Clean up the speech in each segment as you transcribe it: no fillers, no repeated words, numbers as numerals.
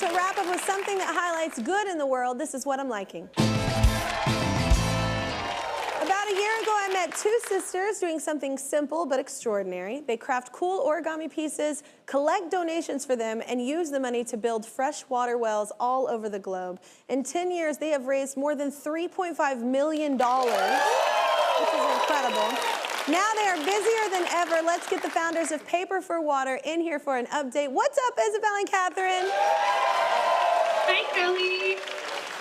to wrap up with something that highlights good in the world. This is what I'm liking. About a year ago, I met two sisters doing something simple but extraordinary. They craft cool origami pieces, collect donations for them, and use the money to build fresh water wells all over the globe. In 10 years, they have raised more than $3.5 million, which is incredible. Now they are busier than ever. Let's get the founders of Paper for Water in here for an update. What's up, Isabel and Catherine? Hi, Kelly.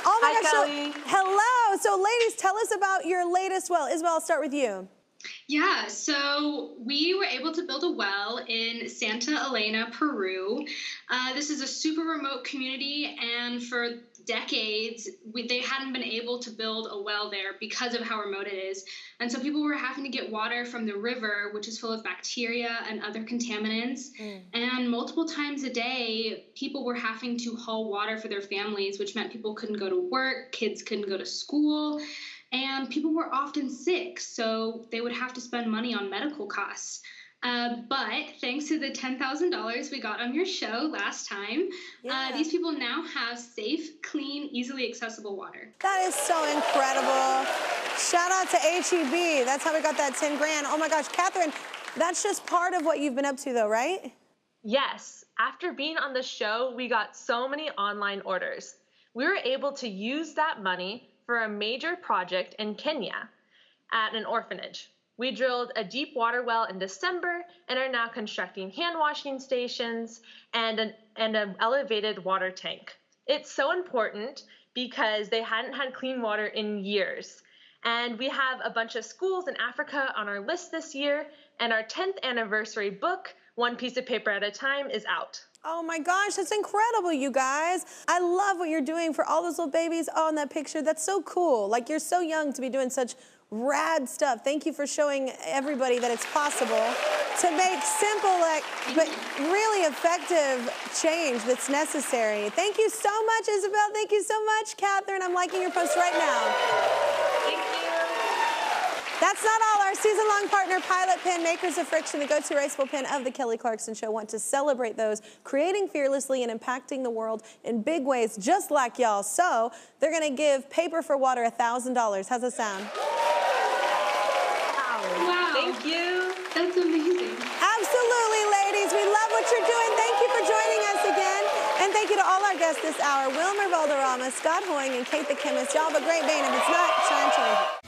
Oh my gosh, Kelly. Hello. So ladies, tell us about your latest well. Isabel, I'll start with you. Yeah, so we were able to build a well in Santa Elena, Peru. This is a super remote community, and for decades, they hadn't been able to build a well there because of how remote it is. And so people were having to get water from the river, which is full of bacteria and other contaminants. And multiple times a day, people were having to haul water for their families, which meant people couldn't go to work, kids couldn't go to school. And people were often sick, so they would have to spend money on medical costs. But thanks to the $10,000 we got on your show last time, these people now have safe, clean, easily accessible water. That is so incredible. Shout out to HEB. That's how we got that 10 grand. Oh my gosh, Catherine, that's just part of what you've been up to though, right? Yes. After being on the show, we got so many online orders. We were able to use that money for a major project in Kenya at an orphanage. We drilled a deep water well in December and are now constructing hand washing stations and an elevated water tank. It's so important because they hadn't had clean water in years. And we have a bunch of schools in Africa on our list this year, and our 10th anniversary book, One Piece of Paper at a Time, is out. Oh my gosh, that's incredible, you guys. I love what you're doing for all those little babies. Oh, in that picture, that's so cool. Like, you're so young to be doing such rad stuff. Thank you for showing everybody that it's possible to make simple, but really effective change that's necessary. Thank you so much, Isabel. Thank you so much, Catherine. I'm liking your post right now. Thank you. That's not all. Our season-long partner, Pilot Pen, makers of Friction, the go-to erasable pen of The Kelly Clarkson Show, want to celebrate those creating fearlessly and impacting the world in big ways, just like y'all. So they're going to give Paper for Water $1,000. How's that sound? Wow. Thank you. That's amazing. Absolutely, ladies. We love what you're doing. Thank you for joining us again. And thank you to all our guests this hour, Wilmer Valderrama, Scott Hoying, and Kate the Chemist. Y'all have a great day, and if it's not, shine, change it.